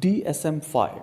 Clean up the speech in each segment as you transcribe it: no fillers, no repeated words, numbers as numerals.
DSM-5,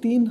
3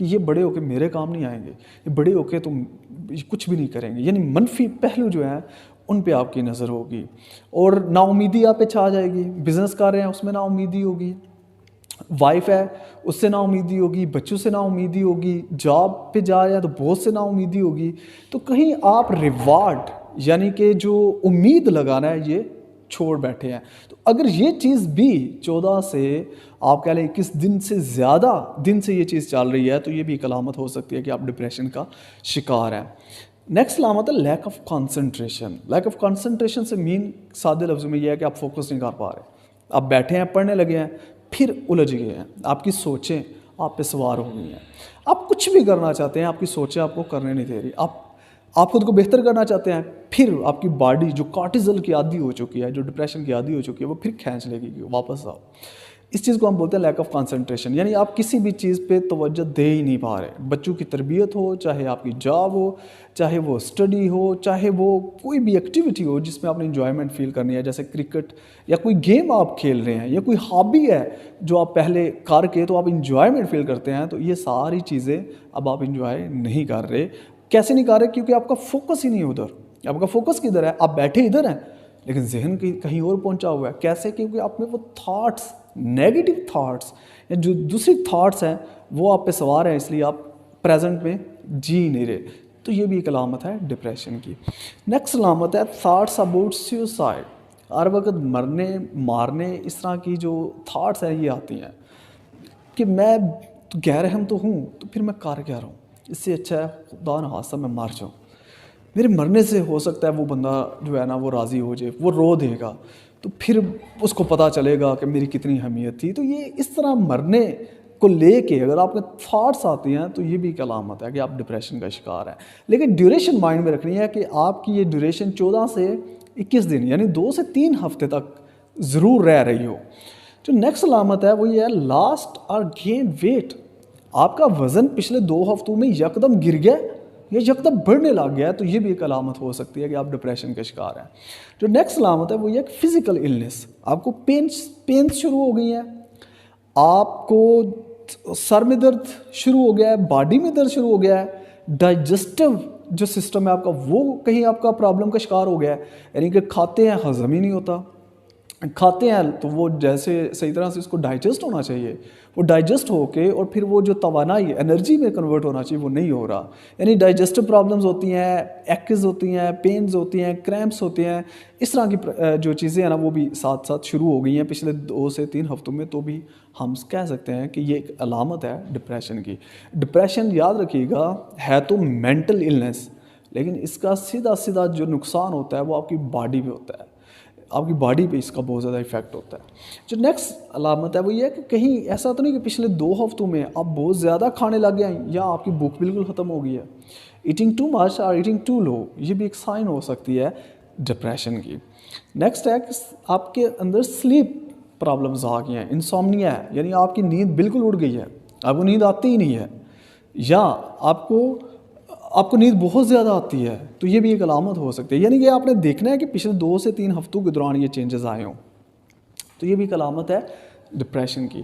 کہ یہ بڑے ہو کے میرے کام نہیں آئیں گے، یہ بڑے ہو کے تم کچھ بھی نہیں کریں گے، یعنی منفی پہلو جو ہیں ان پہ آپ کی نظر ہوگی، اور نا امیدی آپ پہ چھا جائے گی. بزنس کر رہے ہیں اس میں نا امیدی ہوگی، وائف ہے اس سے نا امیدی ہوگی، بچوں سے نا امیدی ہوگی، جاب پہ جا رہے ہیں تو بہت سے نا امیدی ہوگی. تو کہیں آپ ریوارڈ یعنی کہ جو امید لگانا ہے یہ چھوڑ بیٹھے ہیں. تو اگر یہ چیز بھی 14 سے آپ کہہ لیں 21 دن سے زیادہ دن سے یہ چیز چل رہی ہے تو یہ بھی ایک علامت ہو سکتی ہے کہ آپ ڈپریشن کا شکار ہیں. نیکسٹ علامت ہے lack of concentration. Lack of concentration سے مین سادے لفظوں میں یہ ہے کہ آپ فوکس نہیں کر پا رہے، آپ بیٹھے ہیں پڑھنے لگے ہیں پھر الجھ گئے ہیں، آپ کی سوچیں آپ پہ سوار ہو گئی ہیں، آپ کچھ بھی کرنا چاہتے ہیں آپ کی سوچیں آپ کو کرنے نہیں دے رہی، آپ خود کو بہتر کرنا چاہتے ہیں پھر آپ کی باڈی جو کارٹیزل کی عادی ہو چکی ہے، جو ڈپریشن کی عادی ہو چکی ہے، وہ پھر کھینچ لے گی کہ واپس آؤ. اس چیز کو ہم بولتے ہیں لیک آف کانسنٹریشن، یعنی آپ کسی بھی چیز پہ توجہ دے ہی نہیں پا رہے. بچوں کی تربیت ہو، چاہے آپ کی جاب ہو، چاہے وہ اسٹڈی ہو، چاہے وہ کوئی بھی ایکٹیویٹی ہو جس میں آپ نے انجوائمنٹ فیل کرنی ہے، جیسے کرکٹ یا کوئی گیم آپ کھیل رہے ہیں یا کوئی ہابی ہے جو آپ پہلے کر کے تو آپ انجوائمنٹ فیل کرتے ہیں، تو یہ ساری چیزیں اب آپ انجوائے نہیں کر رہے. کیسے نہیں کر رہے؟ کیونکہ آپ کا فوکس ہی نہیں ادھر. آپ کا فوکس کدھر ہے؟ آپ بیٹھے ادھر ہیں لیکن ذہن کہیں اور پہنچا ہوا ہے. کیسے؟ کیونکہ آپ میں وہ تھاٹس، نیگیٹو تھاٹس یا جو دوسری تھاٹس ہیں وہ آپ پہ سوار ہیں، اس لیے آپ پریزنٹ میں جی نہیں رہے. تو یہ بھی ایک علامت ہے ڈپریشن کی. نیکسٹ علامت ہے تھاٹس اباؤٹ سیوسائڈ. ہر وقت مرنے مارنے اس طرح کی جو تھاٹس ہیں یہ آتی ہیں کہ میں غیر رحم تو ہوں تو پھر میں کر کیا رہا ہوں، اس سے اچھا ہے خدا نہ خواستہ میں مر جاؤں. میرے مرنے سے ہو سکتا ہے وہ بندہ جو ہے نا وہ راضی ہو جائے، وہ رو دے گا تو پھر اس کو پتہ چلے گا کہ میری کتنی اہمیت تھی. تو یہ اس طرح مرنے کو لے کے اگر آپ کے تھاٹس آتی ہیں تو یہ بھی ایک علامت ہے کہ آپ ڈپریشن کا شکار ہیں. لیکن ڈیوریشن مائنڈ میں رکھنی ہے کہ آپ کی یہ ڈیوریشن 14 سے 21 دن یعنی 2 سے 3 ہفتے تک ضرور رہ رہی ہو. جو نیکسٹ علامت ہے وہ یہ ہے لاسٹ اور گین ویٹ. آپ کا وزن پچھلے 2 ہفتوں میں یکدم گر گیا یا یکدم بڑھنے لگ گیا ہے تو یہ بھی ایک علامت ہو سکتی ہے کہ آپ ڈپریشن کا شکار ہیں. جو نیکسٹ علامت ہے وہ یہ کہ فزیکل النس. آپ کو پینس شروع ہو گئی ہیں، آپ کو سر میں درد شروع ہو گیا ہے، باڈی میں درد شروع ہو گیا ہے، ڈائجسٹو جو سسٹم ہے آپ کا وہ کہیں آپ کا پرابلم کا شکار ہو گیا ہے، یعنی کہ کھاتے ہیں ہضم ہی نہیں ہوتا، کھاتے ہیں تو وہ جیسے صحیح طرح سے اس کو ڈائجسٹ ہونا چاہیے وہ ڈائجسٹ ہو کے اور پھر وہ جو توانائی انرجی میں کنورٹ ہونا چاہیے وہ نہیں ہو رہا. یعنی ڈائجسٹو پرابلمز ہوتی ہیں، ایکز ہوتی ہیں، پینز ہوتی ہیں، کریمپس ہوتے ہیں، اس طرح کی جو چیزیں ہیں نا وہ بھی ساتھ ساتھ شروع ہو گئی ہیں پچھلے 2 سے 3 ہفتوں میں. تو بھی ہم کہہ سکتے ہیں کہ یہ ایک علامت ہے ڈپریشن کی. ڈپریشن یاد رکھیے گا ہے تو مینٹل النس، لیکن اس کا سیدھا جو نقصان ہوتا ہے وہ آپ کی باڈی پہ ہوتا ہے، آپ کی باڈی پہ اس کا بہت زیادہ ایفیکٹ ہوتا ہے. جو نیکسٹ علامت ہے وہ یہ ہے کہ کہیں ایسا تو نہیں کہ پچھلے 2 ہفتوں میں آپ بہت زیادہ کھانے لگ گئے ہیں یا آپ کی بھوک بالکل ختم ہو گئی ہے. ایٹنگ ٹو مچ اور ایٹنگ ٹو لو یہ بھی ایک سائن ہو سکتی ہے ڈپریشن کی. نیکسٹ ہے کہ آپ کے اندر سلیپ پرابلمز آ گئی ہیں، انسومنیا ہے، یعنی آپ کی نیند بالکل اڑ گئی ہے، آپ کو نیند آتی ہی نہیں ہے، یا آپ کو نیند بہت زیادہ آتی ہے. تو یہ بھی ایک علامت ہو سکتی ہے. یعنی کہ آپ نے دیکھنا ہے کہ پچھلے 2 سے 3 ہفتوں کے دوران یہ چینجز آئے ہوں تو یہ بھی ایک علامت ہے ڈپریشن کی.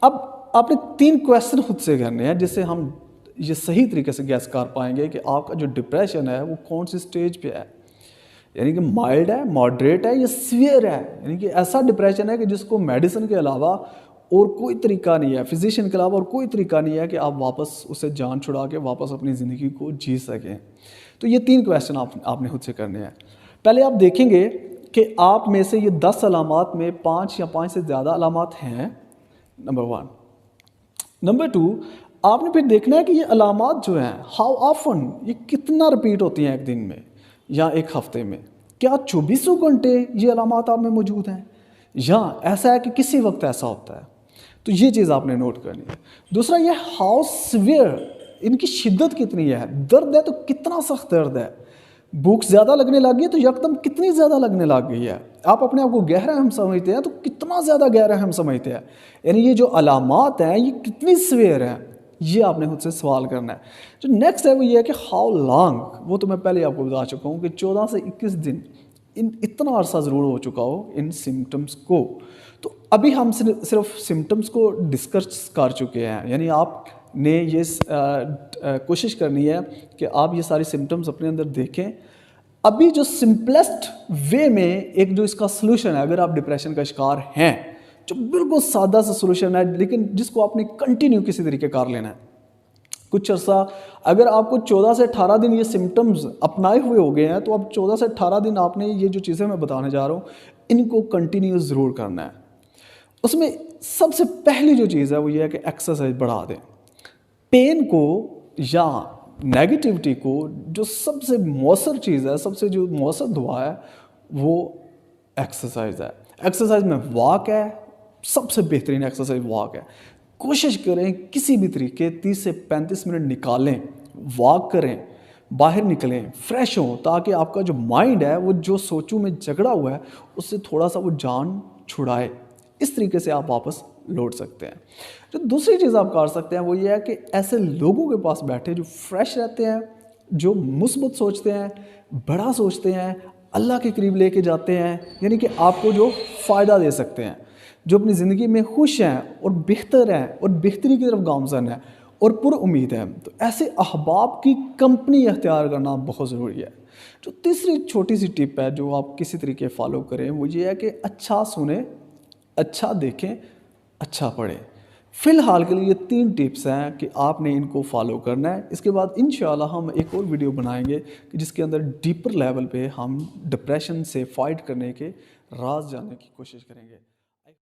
اب آپ نے 3 کویسچن خود سے کرنے ہیں جس سے ہم یہ صحیح طریقے سے گیس کر پائیں گے کہ آپ کا جو ڈپریشن ہے وہ کون سی سٹیج پہ ہے. یعنی کہ مائلڈ ہے، ماڈریٹ ہے یا سیویئر ہے. یعنی کہ ایسا ڈپریشن ہے کہ جس کو میڈیسن کے علاوہ اور کوئی طریقہ نہیں ہے، فزیشین کے علاوہ اور کوئی طریقہ نہیں ہے کہ آپ واپس اسے جان چھڑا کے واپس اپنی زندگی کو جی سکیں. تو یہ 3 کویسچن آپ نے خود سے کرنے ہیں. پہلے آپ دیکھیں گے کہ آپ میں سے یہ 10 علامات میں 5 یا 5 سے زیادہ علامات ہیں، نمبر 1. نمبر 2 آپ نے پھر دیکھنا ہے کہ یہ علامات جو ہیں ہاؤ آفن، یہ کتنا رپیٹ ہوتی ہیں ایک دن میں یا ایک ہفتے میں. کیا 24 گھنٹے یہ علامات آپ میں موجود ہیں یا ایسا ہے کہ کسی وقت ایسا ہوتا ہے. تو یہ چیز آپ نے نوٹ کرنی ہے. دوسرا یہ ہاؤ سیویئر، ان کی شدت کتنی ہے. درد ہے تو کتنا سخت درد ہے. بھوک زیادہ لگنے لگ گئی ہے تو یکدم کتنی زیادہ لگنے لگ گئی ہے. آپ اپنے آپ کو غیر رحم سمجھتے ہیں تو کتنا زیادہ غیر رحم سمجھتے ہیں. یعنی یہ جو علامات ہیں یہ کتنی سیویئر ہیں، یہ آپ نے خود سے سوال کرنا ہے. جو نیکسٹ ہے وہ یہ ہے کہ ہاؤ لانگ، وہ تو میں پہلے آپ کو بتا چکا ہوں کہ 14 سے 21 دن اتنا عرصہ ضرور ہو چکا ہو ان سمٹمز کو. تو ابھی ہم صرف سمٹمز کو ڈسکس کر چکے ہیں، یعنی آپ نے یہ کوشش کرنی ہے کہ آپ یہ ساری سمٹمز اپنے اندر دیکھیں۔ ابھی جو سمپلسٹ وے میں ایک جو اس کا سلوشن ہے، اگر آپ ڈپریشن کا شکار ہیں، جو بالکل سادہ سا سلوشن ہے لیکن جس کو آپ نے کنٹینیو کسی طریقے کر لینا ہے، کچھ عرصہ اگر آپ کو 14 سے 18 دن یہ سمٹمز اپنائے ہوئے ہو گئے ہیں تو اب 14 سے 18 دن آپ نے یہ جو چیزیں میں بتانے جا رہا ہوں ان کو کنٹینیو ضرور کرنا ہے۔ اس میں سب سے پہلی جو چیز ہے وہ یہ ہے کہ ایکسرسائز بڑھا دیں۔ پین کو یا نیگیٹیوٹی کو جو سب سے مؤثر چیز ہے، سب سے جو مؤثر دوا ہے وہ ایکسرسائز ہے۔ ایکسرسائز میں واک ہے، سب سے بہترین ایکسرسائز واک ہے۔ کوشش کریں کسی بھی طریقے 30 سے 35 منٹ نکالیں، واک کریں، باہر نکلیں، فریش ہوں، تاکہ آپ کا جو مائنڈ ہے وہ جو سوچوں میں جھگڑا ہوا ہے اس سے تھوڑا سا وہ جان چھڑائے۔ اس طریقے سے آپ واپس لوٹ سکتے ہیں۔ جو دوسری چیز آپ کر سکتے ہیں وہ یہ ہے کہ ایسے لوگوں کے پاس بیٹھے جو فریش رہتے ہیں، جو مثبت سوچتے ہیں، بڑا سوچتے ہیں، اللہ کے قریب لے کے جاتے ہیں، یعنی کہ آپ کو جو فائدہ دے سکتے ہیں، جو اپنی زندگی میں خوش ہیں اور بہتر ہیں اور بہتری کی طرف گامزن ہیں اور پر امید ہیں، تو ایسے احباب کی کمپنی اختیار کرنا بہت ضروری ہے۔ جو تیسری چھوٹی سی ٹپ ہے جو آپ کسی طریقے فالو کریں وہ یہ ہے کہ اچھا سنیں، اچھا دیکھیں، اچھا پڑھیں۔ فی الحال کے لیے یہ 3 ٹپس ہیں کہ آپ نے ان کو فالو کرنا ہے۔ اس کے بعد انشاءاللہ ہم ایک اور ویڈیو بنائیں گے کہ جس کے اندر ڈیپر لیول پہ ہم ڈپریشن سے فائٹ کرنے کے راز جاننے کی کوشش کریں گے۔